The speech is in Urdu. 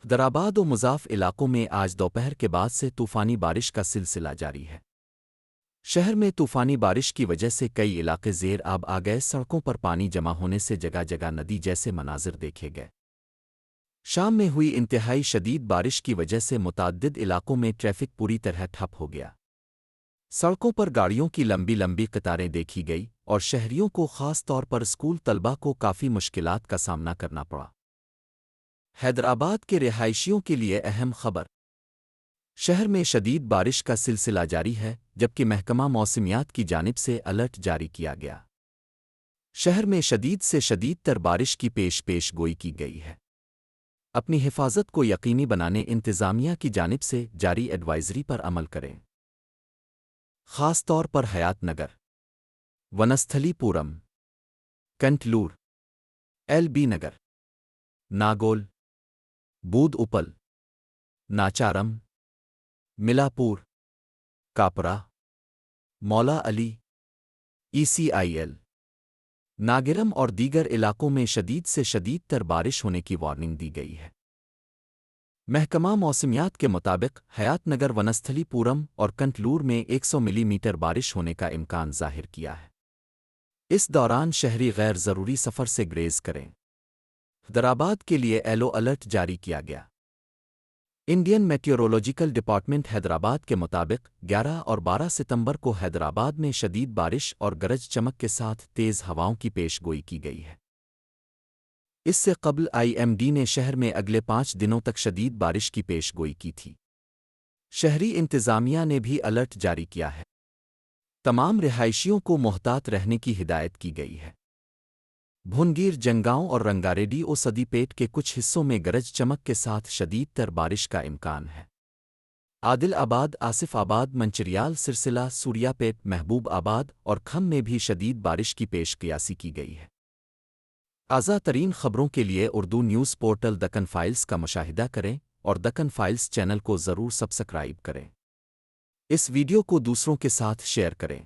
حیدرآباد و مضاف علاقوں میں آج دوپہر کے بعد سے طوفانی بارش کا سلسلہ جاری ہے۔ شہر میں طوفانی بارش کی وجہ سے کئی علاقے زیر آب آ گئے، سڑکوں پر پانی جمع ہونے سے جگہ جگہ ندی جیسے مناظر دیکھے گئے۔ شام میں ہوئی انتہائی شدید بارش کی وجہ سے متعدد علاقوں میں ٹریفک پوری طرح ٹھپ ہو گیا۔ سڑکوں پر گاڑیوں کی لمبی لمبی قطاریں دیکھی گئی اور شہریوں کو خاص طور پر اسکول طلبہ کو کافی مشکلات کا سامنا کرنا پڑا۔ حیدرآباد کے رہائشیوں کے لیے اہم خبر۔ شہر میں شدید بارش کا سلسلہ جاری ہے، جبکہ محکمہ موسمیات کی جانب سے الرٹ جاری کیا گیا۔ شہر میں شدید سے شدید تر بارش کی پیش گوئی کی گئی ہے۔ اپنی حفاظت کو یقینی بنانے انتظامیہ کی جانب سے جاری ایڈوائزری پر عمل کریں۔ خاص طور پر حیات نگر، ونستھلی پورم، کنٹلور، ایل بی نگر، ناگول، بود اپل، ناچارم، ملاپور، کاپرا، مولا علی، ECIL، ناگرم اور دیگر علاقوں میں شدید سے شدید تر بارش ہونے کی وارننگ دی گئی ہے۔ محکمہ موسمیات کے مطابق حیات نگر، ونستھلی پورم اور کنٹلور میں 100 ملی میٹر بارش ہونے کا امکان ظاہر کیا ہے۔ اس دوران شہری غیر ضروری سفر سے گریز کریں۔ حیدرآباد کے لیے یلو الرٹ جاری کیا گیا۔ انڈین میٹیورولوجیکل ڈپارٹمنٹ حیدرآباد کے مطابق 11 اور 12 ستمبر کو حیدرآباد میں شدید بارش اور گرج چمک کے ساتھ تیز ہواؤں کی پیش گوئی کی گئی ہے۔ اس سے قبل IMD نے شہر میں اگلے 5 دنوں تک شدید بارش کی پیش گوئی کی تھی۔ شہری انتظامیہ نے بھی الرٹ جاری کیا ہے۔ تمام رہائشیوں کو محتاط رہنے کی ہدایت کی گئی ہے۔ بھونگیر، جنگاؤں اور رنگاریڈی و صدی پیٹ کے کچھ حصوں میں گرج چمک کے ساتھ شدید تر بارش کا امکان ہے۔ عادل آباد، آصف آباد، منچریال، سرسلہ، سوریا پیٹ، محبوب آباد اور کھم میں بھی شدید بارش کی پیش قیاسی کی گئی ہے۔ تازہ ترین خبروں کے لیے Urdu news portal Deccan files کا مشاہدہ کریں اور دکن فائلز چینل کو ضرور سبسکرائب کریں۔ اس ویڈیو کو دوسروں کے ساتھ شیئر کریں۔